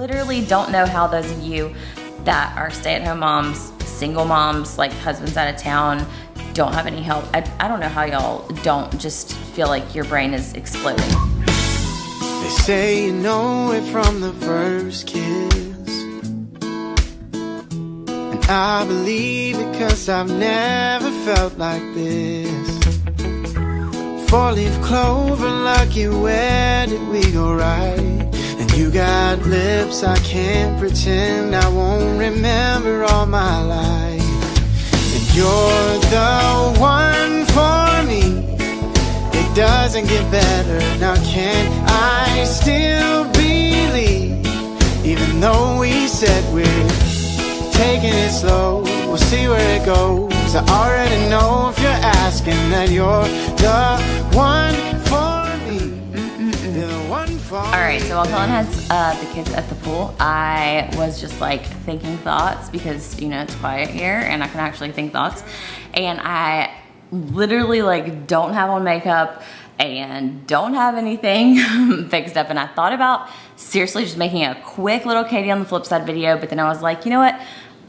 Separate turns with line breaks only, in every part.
literally don't know how those of you that are stay-at-home moms, single moms, like husbands out of town, don't have any help. I don't know how y'all don't just feel like your brain is exploding.
They say you know it from the first kiss, and I believe it 'cause I've never felt like this. Four-leaf clover, lucky, where did we go right? And you got lips I can't pretend I won't remember all my life. And you're the one for me. It doesn't get better. Now can I still believe? Even though we said we're taking it slow, we'll see where it goes. I already know if you're asking that you're the one for me. The one for me.
All right, so while Cullen has the kids at the pool, I was just like thinking thoughts because, you know, it's quiet here and I can actually think thoughts. And I literally like don't have on makeup and don't have anything fixed up. And I thought about seriously just making a quick little Katie on the flip side video, but then I was like, you know what?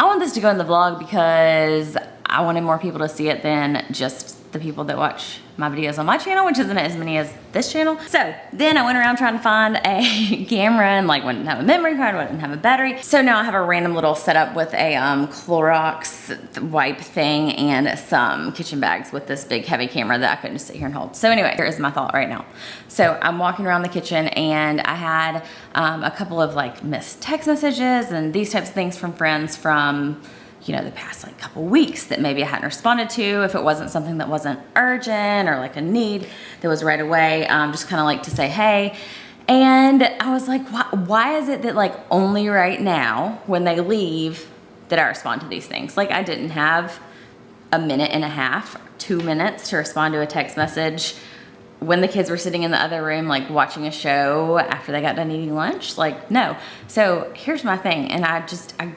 I want this to go in the vlog because I wanted more people to see it than just the people that watch my videos on my channel, which isn't as many as this channel. So then I went around trying to find a camera and like wouldn't have a memory card, wouldn't have a battery. So now I have a random little setup with a Clorox wipe thing and some kitchen bags with this big heavy camera that I couldn't just sit here and hold. So anyway, here is my thought right now. So I'm walking around the kitchen and I had a couple of like missed text messages and these types of things from friends from, you know, the past like couple weeks that maybe I hadn't responded to if it wasn't something that wasn't urgent or like a need that was right away, just kind of like to say hey. And I was like, why is it that like only right now when they leave that I respond to these things? Like I didn't have a minute and a half, 2 minutes to respond to a text message when the kids were sitting in the other room like watching a show after they got done eating lunch. Like no. So here's my thing, and I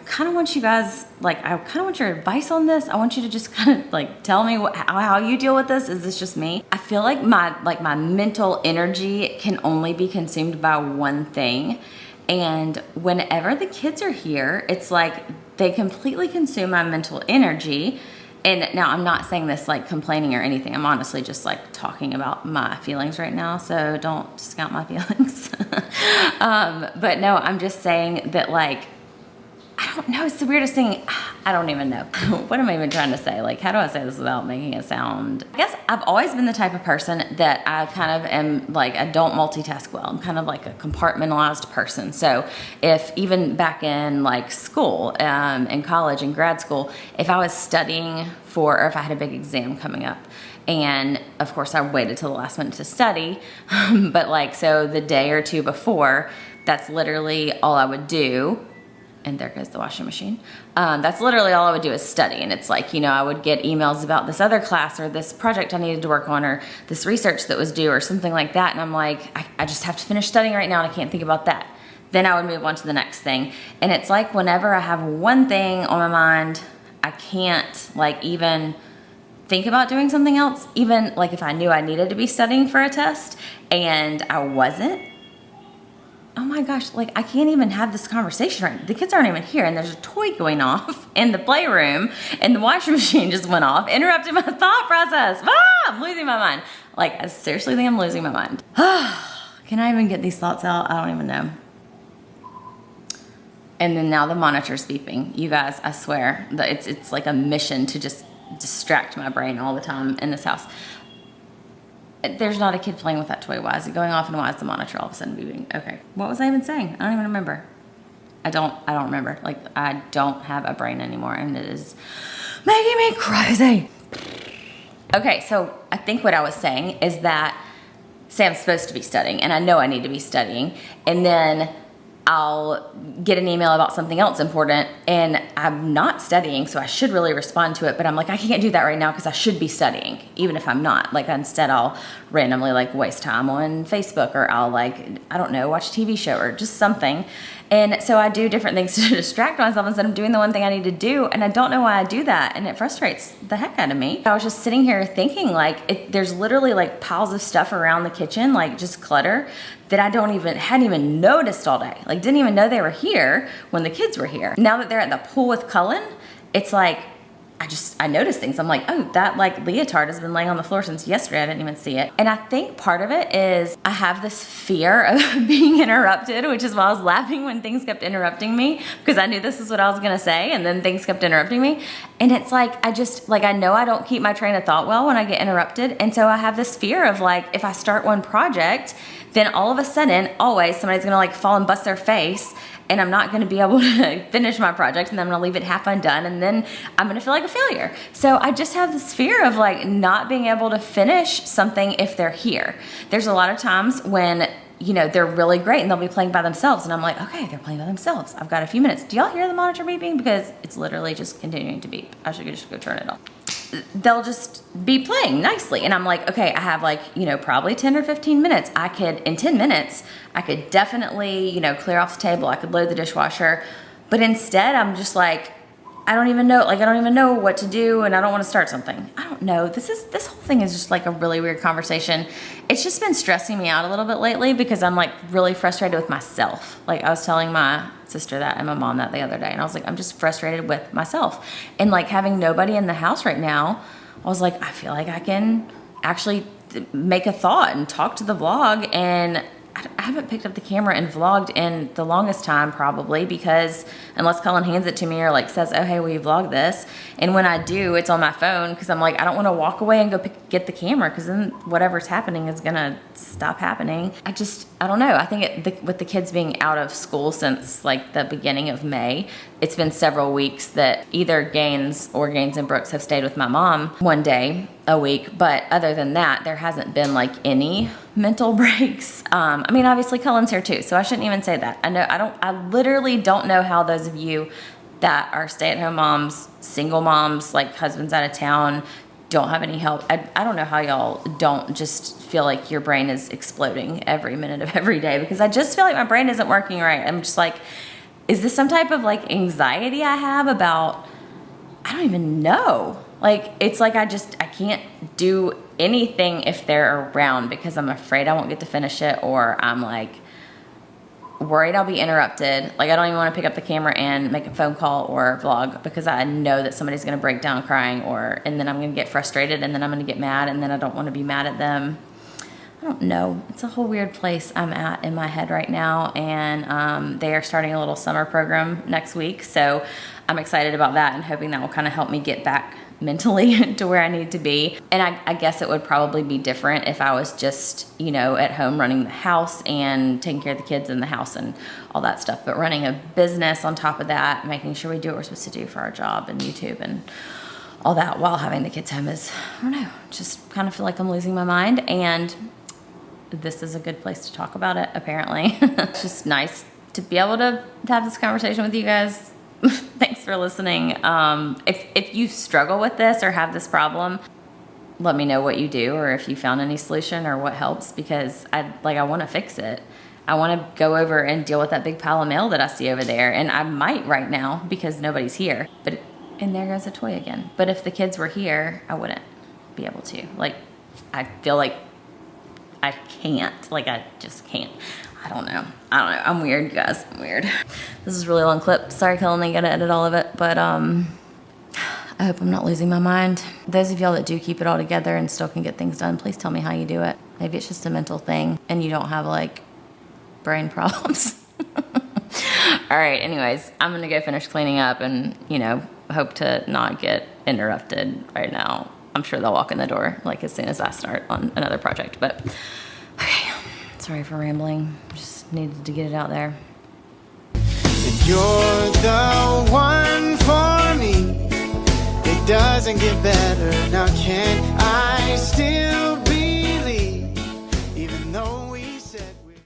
kind of want you guys, like I kind of want your advice on this. I want you to just kind of like tell me how you deal with this. Is this just me? I feel like my mental energy can only be consumed by one thing, and whenever the kids are here, it's like they completely consume my mental energy. And now I'm not saying this like complaining or anything. I'm honestly just like talking about my feelings right now. So don't discount my feelings. But no, I'm just saying that like, I don't know. It's the weirdest thing. I don't even know. What am I even trying to say? Like, how do I say this without making it sound? I guess I've always been the type of person that I kind of am like, I don't multitask well. I'm kind of like a compartmentalized person. So if even back in like school, in college and grad school, if I was studying for, or if I had a big exam coming up, and of course I waited till the last minute to study, but like, so the day or two before, that's literally all I would do. And there goes the washing machine. That's literally all I would do is study. And it's like, you know, I would get emails about this other class or this project I needed to work on or this research that was due or something like that. And I'm like, I just have to finish studying right now and I can't think about that. Then I would move on to the next thing. And it's like whenever I have one thing on my mind, I can't like even think about doing something else. Even like if I knew I needed to be studying for a test and I wasn't, oh my gosh, like I can't even have this conversation right now. The kids aren't even here and there's a toy going off in the playroom and the washing machine just went off, interrupted my thought process. I'm losing my mind. Like I seriously think I'm losing my mind. Can I even get these thoughts out? I don't even know. And then now the monitor's beeping. You guys, I swear that it's like a mission to just distract my brain all the time in this house. There's not a kid playing with that toy. Why is it going off and why is the monitor all of a sudden beeping? Okay, what was I even saying? I don't even remember. I don't remember. Like I don't have a brain anymore and it is making me crazy. Okay, so I think what I was saying is that say I'm supposed to be studying and I know I need to be studying and then I'll get an email about something else important and I'm not studying, so I should really respond to it, but I'm like, I can't do that right now because I should be studying, even if I'm not. Like instead I'll randomly like waste time on Facebook or I'll like, I don't know, watch a TV show or just something. And so I do different things to distract myself instead of doing the one thing I need to do. And I don't know why I do that. And it frustrates the heck out of me. I was just sitting here thinking like, there's literally like piles of stuff around the kitchen, like just clutter that I hadn't even noticed all day. Like, didn't even know they were here when the kids were here. Now that they're at the pool with Cullen, it's like, I noticed things. I'm like, oh, that like leotard has been laying on the floor since yesterday. I didn't even see it. And I think part of it is I have this fear of being interrupted, which is why I was laughing when things kept interrupting me, because I knew this is what I was gonna say, and then things kept interrupting me. And it's like, I know I don't keep my train of thought well when I get interrupted. And so I have this fear of like, if I start one project, then all of a sudden, always somebody's gonna like fall and bust their face, and I'm not gonna be able to finish my project, and I'm gonna leave it half undone, and then I'm gonna feel like a failure. So I just have this fear of like not being able to finish something if they're here. There's a lot of times when, you know, they're really great and they'll be playing by themselves, and I'm like, okay, they're playing by themselves. I've got a few minutes. Do y'all hear the monitor beeping? Because it's literally just continuing to beep. I should just go turn it off. They'll just be playing nicely. And I'm like, okay, I have like, you know, probably 10 or 15 minutes. In 10 minutes, I could definitely, you know, clear off the table. I could load the dishwasher. But instead, I'm just like, I don't even know what to do, and I don't want to start something. I don't know. This whole thing is just like a really weird conversation. It's just been stressing me out a little bit lately because I'm like really frustrated with myself. Like, I was telling my sister that and my mom that the other day, and I was like, I'm just frustrated with myself. And like having nobody in the house right now, I was like, I feel like I can actually make a thought and talk to the vlog, and I haven't picked up the camera and vlogged in the longest time, probably, because unless Cullen hands it to me or like says, oh, hey, will you vlog this? And when I do, it's on my phone, because I'm like, I don't want to walk away and go get the camera, because then whatever's happening is gonna stop happening. I don't know. I think with the kids being out of school since like the beginning of May, it's been several weeks that either Gaines and Brooks have stayed with my mom one day a week, but other than that, there hasn't been like any mental breaks. I mean, obviously Cullen's here too, so I shouldn't even say that. I literally don't know how those of you that are stay-at-home moms, single moms, like husbands out of town, don't have any help. I don't know how y'all don't just feel like your brain is exploding every minute of every day, because I just feel like my brain isn't working right. I'm just like, is this some type of like anxiety I have about, I don't even know. Like, it's like I can't do anything if they're around because I'm afraid I won't get to finish it, or I'm like worried I'll be interrupted. Like, I don't even want to pick up the camera and make a phone call or vlog because I know that somebody's going to break down crying, and then I'm going to get frustrated, and then I'm going to get mad, and then I don't want to be mad at them. I don't know. It's a whole weird place I'm at in my head right now, and they are starting a little summer program next week, so I'm excited about that and hoping that will kind of help me get back mentally to where I need to be. And I guess it would probably be different if I was just, you know, at home running the house and taking care of the kids in the house and all that stuff. But running a business on top of that, making sure we do what we're supposed to do for our job and YouTube and all that while having the kids home is, I don't know, just kind of feel like I'm losing my mind. And this is a good place to talk about it, apparently. It's just nice to be able to have this conversation with you guys. Thanks for listening. If you struggle with this or have this problem, let me know what you do, or if you found any solution or what helps, because I want to fix it. I want to go over and deal with that big pile of mail that I see over there, and I might right now because nobody's here. And there goes a toy again. But if the kids were here, I wouldn't be able to. Like, I feel like I can't. Like, I just can't. I don't know. I'm weird, you guys. I'm weird. This is a really long clip. Sorry, Cullen, I gotta edit all of it. But I hope I'm not losing my mind. Those of y'all that do keep it all together and still can get things done, please tell me how you do it. Maybe it's just a mental thing and you don't have like brain problems. All right, anyways, I'm gonna go finish cleaning up and, you know, hope to not get interrupted right now. I'm sure they'll walk in the door like as soon as I start on another project, but okay. Sorry for rambling. Just needed to get it out there.
You're the one for me. It doesn't get better now. Can I still